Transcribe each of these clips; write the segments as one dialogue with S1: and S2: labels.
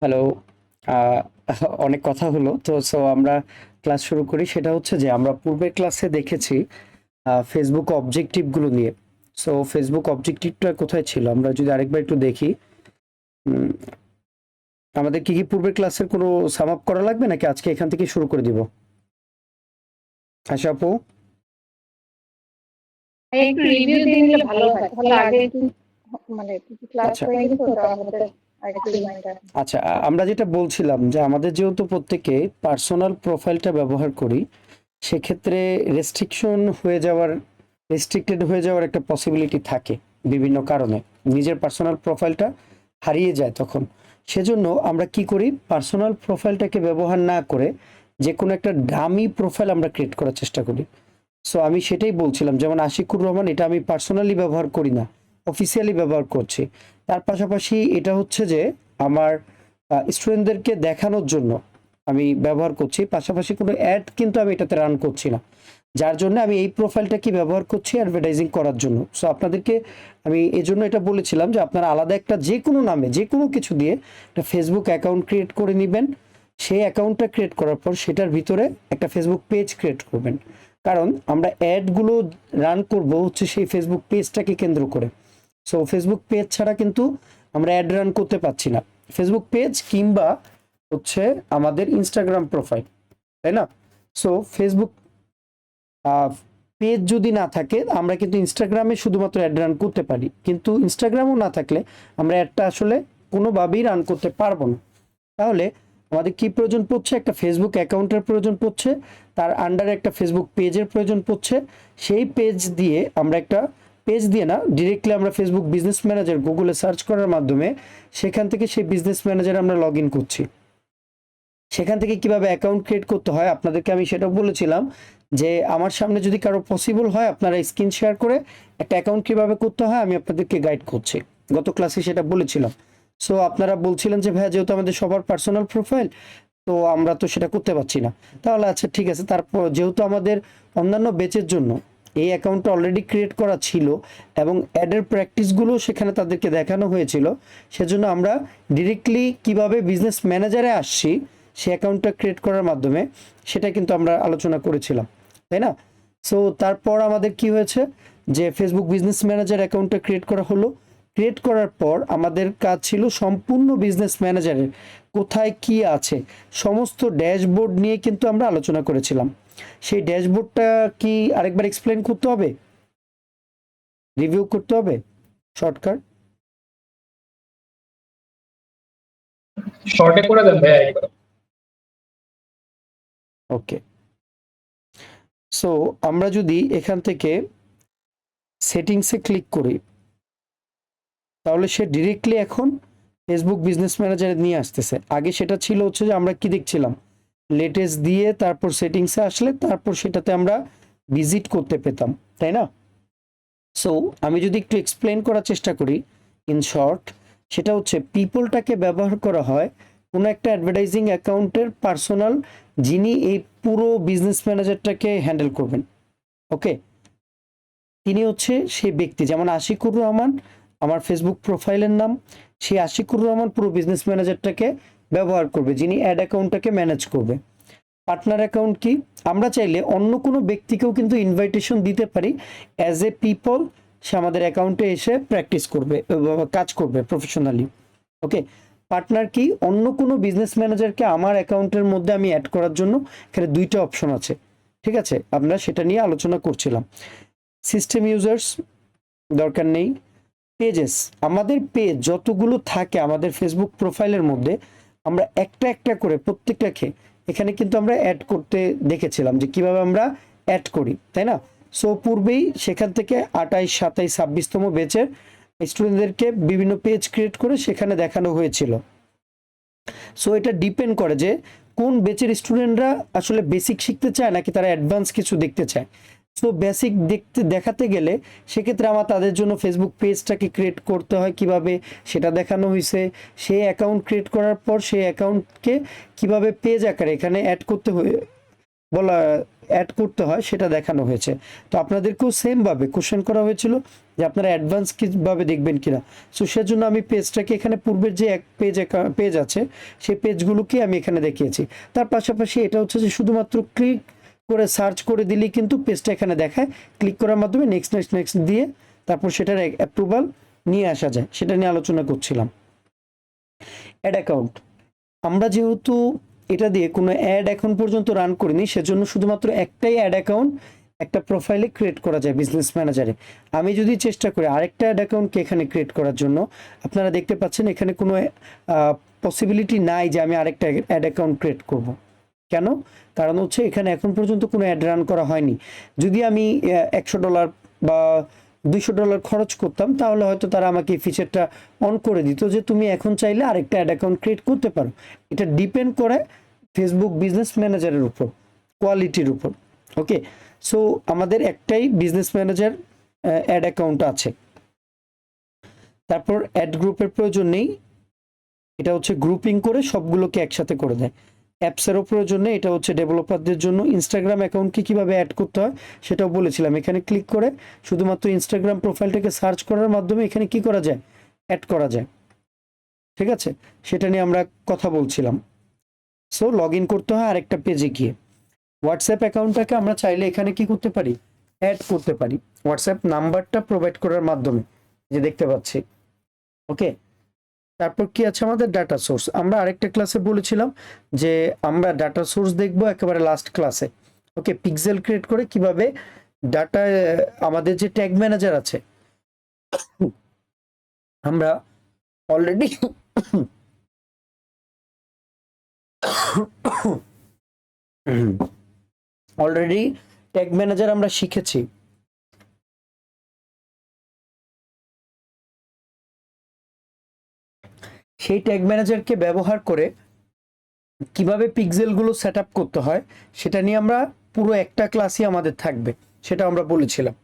S1: Hello. আহ, অনেক কথা হলো তো আমরা ক্লাস শুরু করি। সেটা হচ্ছে যে আমরা পূর্বের ক্লাসে দেখেছি ফেসবুক অবজেক্টিভ গুলো নিয়ে। ফেসবুক অবজেক্টিভটা কোথায় ছিল আমরা যদি আরেকবার একটু দেখি। উম, আমাদের কি কি পূর্বের ক্লাসের কোনো সাম আপ করা লাগবে নাকি আজকে এখান থেকে শুরু করে দিব? আশা আপু।
S2: একটু রিভিউ দিয়ে নিলে ভালো হয়, তাহলে আগে একটু মানে কিছু ক্লাস
S1: আচ্ছা
S2: করে কিন্তু ওটা আমাদের আরেকটু রিমাইন্ডার।
S1: আচ্ছা, আমরা যেটা বলছিলাম যে আমাদের যেহেতু প্রত্যেকে পার্সোনাল প্রোফাইলটা ব্যবহার করি, সেক্ষেত্রে রেস্ট্রিক্টেড হয়ে যাওয়ার একটা পসিবিলিটি থাকে বিভিন্ন কারণে। নিজের পার্সোনাল প্রোফাইলটা হারিয়ে যায় তখন। সেজন্য আমরা কি করি, পার্সোনাল প্রোফাইলটাকে ব্যবহার না করে যে কোনো একটা ডামি প্রোফাইল আমরা ক্রিয়েট করার চেষ্টা করি। আমি সেটাই বলছিলাম, যেমন আশিকুর রহমান, এটা আমি পার্সোনালি ব্যবহার করি না, অফিসিয়ালি ব্যবহার করছি। তার পাশাপাশি এটা হচ্ছে যে আমার স্টুডেন্টদেরকে দেখানোর জন্য আমি ব্যবহার করছি, পাশাপাশি কোনো অ্যাড কিন্তু আমি এটাতে রান করছি না, যার জন্য আমি এই প্রোফাইলটা কি ব্যবহার করছি অ্যাডভার্টাইজিং করার জন্য। আপনাদেরকে আমি এই জন্য এটা বলেছিলাম যে আপনারা আলাদা একটা যে কোনো নামে যে কোনো কিছু দিয়ে একটা ফেসবুক অ্যাকাউন্ট ক্রিয়েট করে নেবেন। সেই অ্যাকাউন্টটা ক্রিয়েট করার পর সেটার ভিতরে একটা ফেসবুক পেজ ক্রিয়েট করবেন, কারণ আমরা অ্যাডগুলো রান করব হচ্ছে সেই ফেসবুক পেজটাকে কেন্দ্র করে। ফেসবুক পেজ ছাড়া কিন্তু আমরা অ্যাড রান করতে পারছি না। ফেসবুক পেজ কিংবা হচ্ছে আমাদের ইনস্টাগ্রাম প্রোফাইল, তাই না? ফেসবুক পেজ যদি না থাকে আমরা কিন্তু ইনস্টাগ্রামে শুধুমাত্র অ্যাড রান করতে পারি, কিন্তু ইনস্টাগ্রামও না থাকলে আমরা অ্যাডটা আসলে কোনোভাবেই রান করতে পারবো না। তাহলে আমাদের কি প্রয়োজন পড়ছে? একটা ফেসবুক অ্যাকাউন্টের প্রয়োজন পড়ছে, তার আন্ডারে একটা ফেসবুক পেজের প্রয়োজন পড়ছে। সেই পেজ দিয়ে না, ডিরেক্টলি আমরা ফেসবুক বিজনেস ম্যানেজার গুগলে সার্চ করার মাধ্যমে সেখান থেকে সেই বিজনেস ম্যানেজারে আমরা লগ ইন করছি। সেখান থেকে কিভাবে অ্যাকাউন্ট ক্রিয়েট করতে হয় আপনাদেরকে আমি সেটা বলেছিলাম, যে আমার সামনে যদি কারো পসিবল হয় আপনারা স্ক্রিন শেয়ার করে একটা অ্যাকাউন্ট কিভাবে করতে হয় আমি আপনাদেরকে গাইড করছি। গত ক্লাসে সেটা বলেছিলাম। আপনারা বলছিলেন যে ভাইয়া যেহেতু আমাদের সবার পার্সোনাল প্রোফাইল, তো আমরা তো সেটা করতে পারছি না। তাহলে আচ্ছা ঠিক আছে, তারপর যেহেতু আমাদের অন্যান্য বেচের জন্য এই অ্যাকাউন্টটা অলরেডি ক্রিয়েট করা ছিল এবং অ্যাডের প্র্যাকটিসগুলো সেখানে তাদেরকে দেখানো হয়েছিল, সেজন্য আমরা ডিরেক্টলি কিভাবে বিজনেস ম্যানেজারে আসছি সেই অ্যাকাউন্টটা ক্রিয়েট করার মাধ্যমে, সেটা কিন্তু আমরা আলোচনা করেছিলাম, তাই না? তারপর আমাদের কি হয়েছে, যে ফেসবুক বিজনেস ম্যানেজার অ্যাকাউন্টটা ক্রিয়েট করা হলো। ক্রিয়েট করার পর আমাদের কাজ ছিল সম্পূর্ণ বিজনেস ম্যানেজারের কোথায় কি আছে সমস্ত ড্যাশবোর্ড নিয়ে কিন্তু আমরা আলোচনা করেছিলাম। সেই ড্যাশবোর্ডটা কি আরেকবার এক্সপ্লেন করতে হবে, রিভিউ করতে হবে শর্টকাট?
S3: শর্টে করে দেন ভাই একবার।
S1: ওকে। আমরা যদি এখান থেকে সেটিংসে ক্লিক করি, তাহলে সে ডিরেক্টলি এখন ফেসবুক বিজনেস ম্যানেজারে নিয়ে আসতেছে। আগে সেটা ছিল হচ্ছে যে আমরা কি দেখছিলাম, লেটেস্ট দিয়ে তারপর সেটিংসে আসলে তারপর সেটাতে আমরা ভিজিট করতে পেতাম, তাই না? আমি যদি একটু এক্সপ্লেন করার চেষ্টা করি ইন শর্ট, সেটা হচ্ছে পিপলটাকে ব্যবহার করা হয় কোনো একটা অ্যাডভার্টাইজিং অ্যাকাউন্টের পার্সোনাল, যিনি এই পুরো বিজনেস ম্যানেজারটাকে হ্যান্ডেল করবেন। ওকে, তিনি হচ্ছে সেই ব্যক্তি, যেমন আশিকুর রহমান আমার ফেসবুক প্রোফাইলের নাম, সেই আশিকুর রহমান পুরো বিজনেস ম্যানেজারটাকে ব্যবহার করবে, যিনি অ্যাড অ্যাকাউন্টটাকে ম্যানেজ করবে। পার্টনার অ্যাকাউন্ট কি, আমরা চাইলে অন্য কোনো ব্যক্তিকেও কিন্তু ইনভাইটেশন দিতে পারি অ্যাজ এ পিপল, সে আমাদের অ্যাকাউন্টে এসে প্র্যাকটিস করবে, কাজ করবে প্রফেশনালি। ওকে, পার্টনার কি, অন্য কোনো বিজনেস ম্যানেজারকে আমার অ্যাকাউন্টের মধ্যে আমি অ্যাড করার জন্য এখানে দুইটা অপশন আছে, ঠিক আছে? আমরা সেটা নিয়ে আলোচনা করছিলাম। সিস্টেম ইউজার্স দরকার নেই। পেজেস, আমাদের পেজ যতগুলো থাকে আমাদের ফেসবুক প্রোফাইলের মধ্যে, আমরা একটা একটা করে প্রত্যেকটাকে এখানে কিন্তু আমরা অ্যাড করতে দেখেছিলাম যে কিভাবে আমরা অ্যাড করি, তাই না? পূর্বেই সেখান থেকে 28, 27, 26তম ব্যাচের স্টুডেন্টদেরকে বিভিন্ন পেজ ক্রিয়েট করে সেখানে দেখানো হয়েছিল। এটা ডিপেন্ড করে যে কোন ব্যাচের স্টুডেন্টরা আসলে বেসিক শিখতে চায় নাকি তারা অ্যাডভান্স কিছু দেখতে চায়। বেসিক দেখাতে গেলে সেক্ষেত্রে আমার তাদের জন্য ফেসবুক পেজটাকে ক্রিয়েট করতে হয় কিভাবে সেটা দেখানো হয়েছে। সেই অ্যাকাউন্ট ক্রিয়েট করার পর সেই অ্যাকাউন্টকে কিভাবে পেজ আকারে এখানে অ্যাড করতে বলা অ্যাড করতে হয় সেটা দেখানো হয়েছে। তো আপনাদেরকেও সেম ভাবে কোশ্চেন করা হয়েছিল যে আপনারা অ্যাডভান্স কিভাবে দেখবেন কিনা। সো সেজন্য আমি পেজটাকে এখানে পূর্বের যে এক পেজ আছে সেই পেজগুলোকে আমি এখানে দেখিয়েছি। তার পাশাপাশি এটা হচ্ছে যে শুধুমাত্র ক্লিক করে সার্চ করে দিলেই কিন্তু পেজটা এখানে দেখায়। ক্লিক করার মাধ্যমে নেক্সট নেক্সট নেক্সট দিয়ে তারপর সেটার অ্যাপ্রুভাল নিয়ে আসা যায়, সেটা নিয়ে আলোচনা করছিলাম। অ্যাড অ্যাকাউন্ট, আমরা যেহেতু এটা দিয়ে কোনো অ্যাড এখন পর্যন্ত রান করিনি, সেজন্য শুধুমাত্র একটাই অ্যাড অ্যাকাউন্ট একটা প্রোফাইলে ক্রিয়েট করা যায় বিজনেস ম্যানেজারে। আমি যদি চেষ্টা করি আরেকটা অ্যাড অ্যাকাউন্টকে এখানে ক্রিয়েট করার জন্য, আপনারা দেখতে পাচ্ছেন এখানে কোনো পসিবিলিটি নাই যে আমি আরেকটা অ্যাড অ্যাকাউন্ট ক্রিয়েট করব। কেন? কারণ হচ্ছে এখানে এখন পর্যন্ত কোনো অ্যাড রান করা হয়নি। যদি আমি $100 বা $200 খরচ করতাম, তাহলে হয়তো তারা আমাকে এই ফিচারটা অন করে দিত যে তুমি এখন চাইলে আরেকটা অ্যাড অ্যাকাউন্ট ক্রিয়েট করতে পারো। এটা ডিপেন্ড করে ফেসবুক বিজনেস ম্যানেজারের উপর, কোয়ালিটির উপর। ওকে, সো আমাদের একটাই বিজনেস ম্যানেজার অ্যাড অ্যাকাউন্ট আছে। তারপর অ্যাড গ্রুপের প্রয়োজন নেই, এটা হচ্ছে গ্রুপিং করে সবগুলোকে একসাথে করে দেয়। অ্যাপসেরও প্রয়োজন নেই, এটা হচ্ছে ডেভেলপারদের জন্য। ইনস্টাগ্রাম অ্যাকাউন্টকে কিভাবে অ্যাড করতে হয় সেটাও বলেছিলাম। এখানে ক্লিক করে শুধুমাত্র ইনস্টাগ্রাম প্রোফাইলটাকে সার্চ করার মাধ্যমে এখানে কি করা যায়, অ্যাড করা যায়। ঠিক আছে, সেটা নিয়ে আমরা কথা বলছিলাম। সো লগ ইন করতে হয় আরেকটা পেজে গিয়ে। হোয়াটসঅ্যাপ অ্যাকাউন্টটাকে আমরা চাইলে এখানে কি করতে পারি, অ্যাড করতে পারি হোয়াটসঅ্যাপ নাম্বারটা প্রোভাইড করার মাধ্যমে, যে দেখতে পাচ্ছি। ওকে, তারপর কি আছে আমাদের ডাটা সোর্স। আমরা আরেকটা ক্লাসে বলেছিলাম যে আমরা ডাটা সোর্স দেখবো একেবারে লাস্ট ক্লাসে। ওকে, পিক্সেল ক্রিয়েট করে কিভাবে ডাটা, আমাদের যে ট্যাগ ম্যানেজার আছে আমরা অলরেডি ট্যাগ ম্যানেজার আমরা শিখেছি। সেই ট্যাগ ম্যানেজারকে ব্যবহার করে কিভাবে পিক্সেলগুলো সেট আপ করতে হয় সেটা নিয়ে আমরা পুরো একটা ক্লাসই আমাদের থাকবে, সেটা আমরা বলেছিলাম।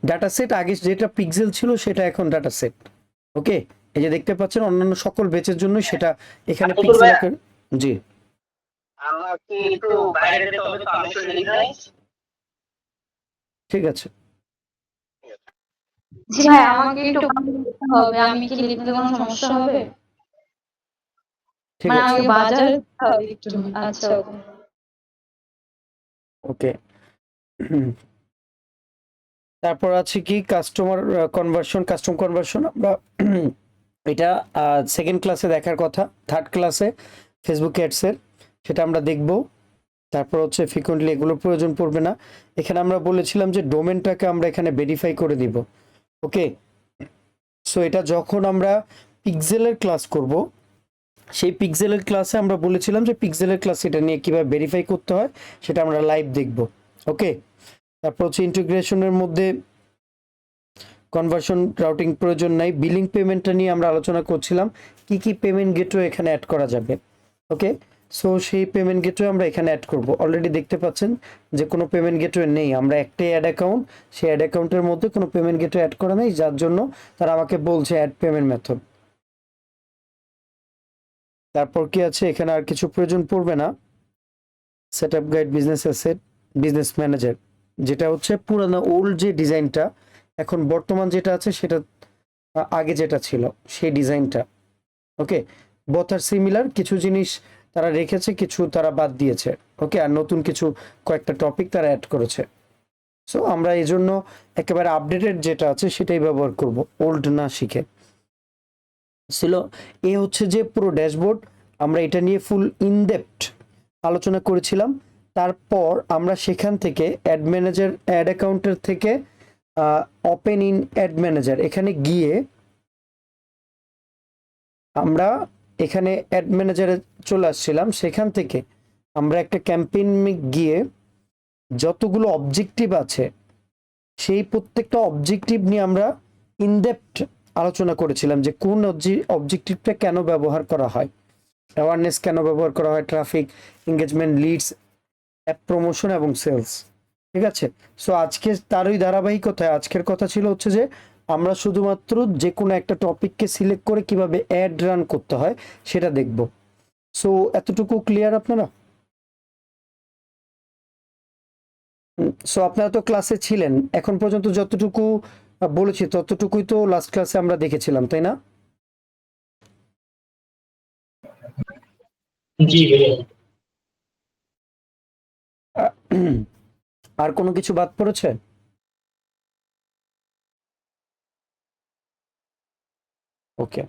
S1: ডাটা সেট আগে যেটা পিক্সেল ছিল সেটা এখন ডাটা সেট। ওকে, এই যে দেখতে পাচ্ছেন অন্যান্য সকল বেচের জন্য সেটা এখানে পিক্সেল আকার। জি,
S3: আমাকে একটু বাইরে যেতে হবে, তো আমি চলে যাই।
S1: ঠিক আছে।
S2: জি ভাই, আমাকে একটু বাইরে যেতে হবে, আমি কি লিখতে কোনো সমস্যা হবে?
S1: ঠিক
S2: মানে
S1: আছে,
S2: আমাকে বাজারে যেতে হবে একটু। আচ্ছা,
S1: ওকে। তারপর আছে কি কাস্টমার কনভার্সন, কাস্টম কনভার্সন। আমরা এটা সেকেন্ড ক্লাসে দেখার কথা, থার্ড ক্লাসে ফেসবুক অ্যাডসের, সেটা আমরা দেখব। তারপর হচ্ছে ফ্রিকোয়েন্টলি এগুলো প্রয়োজন পড়বে না। এখানে আমরা বলেছিলাম যে ডোমেনটাকে আমরা এখানে ভেরিফাই করে দিব। ওকে, সো এটা যখন আমরা পিক্সেলের ক্লাস করব, সেই পিক্সেলের ক্লাসে আমরা বলেছিলাম যে পিক্সেলের ক্লাস এটা নিয়ে কিভাবে ভেরিফাই করতে হয় সেটা আমরা লাইভ দেখব। ওকে, তারপর হচ্ছে ইন্টিগ্রেশনের মধ্যে কনভার্সন রাউটিং প্রয়োজন নাই। বিলিং পেমেন্টটা নিয়ে আমরা আলোচনা করছিলাম, কি কি পেমেন্ট গেটওয়ে এখানে অ্যাড করা যাবে। ওকে, সো সেই পেমেন্ট গেটওয়ে আমরা এখানে অ্যাড করব। অলরেডি দেখতে পাচ্ছেন যে কোনো পেমেন্ট গেটওয়ে নেই, আমরা একটাই অ্যাড অ্যাকাউন্ট, সেই অ্যাড অ্যাকাউন্টের মধ্যে কোনো পেমেন্ট গেটওয়ে অ্যাড করা নেই, যার জন্য তারা আমাকে বলছে অ্যাড পেমেন্ট মেথড। তারপর কি আছে, এখানে আর কিছু প্রয়োজন পড়বে না। Set up guide, business asset, business manager, যেটা হচ্ছে পুরানো ওল্ড যে ডিজাইনটা, এখন বর্তমান যেটা আছে সেটা আগে যেটা ছিল সেই ডিজাইনটা। ওকে, বোথ আর সিমিলার, কিছু জিনিস তারা রেখেছে, কিছু তারা বাদ দিয়েছে। ওকে, আর নতুন কিছু কয়েকটা টপিক তারা অ্যাড করেছে। সো আমরা এই জন্য একেবারে আপডেটেড যেটা আছে সেটাই ব্যবহার করব, ওল্ড না শিখে। ছিল এ হচ্ছে যে পুরো ড্যাশবোর্ড, আমরা এটা নিয়ে ফুল ইনডেপথ আলোচনা করেছিলাম। তারপর আমরা সেখান থেকে অ্যাড ম্যানেজার, অ্যাড অ্যাকাউন্টের থেকে ওপেন ইন অ্যাড ম্যানেজার এখানে গিয়ে আমরা এখানে অ্যাড ম্যানেজারে চলে আসছিলাম। সেখান থেকে আমরা একটা ক্যাম্পেইন গিয়ে যতগুলো অবজেক্টিভ আছে সেই প্রত্যেকটা অবজেক্টিভ নিয়ে আমরা ইনডেপথ আলোচনা করেছিলাম যে কোন অবজেক্টিভটা কেন ব্যবহার করা হয়, অ্যাওয়ারনেস কেন ব্যবহার করা হয়, traffic, engagement, leads, app promotion এবং সেলস। ঠিক আছে, সো আজকে তারই ধারাবাহিকতায় আজকের কথা ছিল হচ্ছে যে আমরা শুধুমাত্র যে কোনো একটা টপিককে সিলেক্ট করে কিভাবে অ্যাড রান করতে হয় সেটা দেখব। সো এতটুকু ক্লিয়ার আপনারা? সো আপনারা তো ক্লাসে ছিলেন, এখন পর্যন্ত যতটুকু বলেছি ততটুকুই তো লাস্ট ক্লাসে আমরা দেখেছিলাম, তাই না?
S4: জি ভাইয়া।
S1: আহ, আর কোনো কিছু বাদ পড়েছে? ওকে।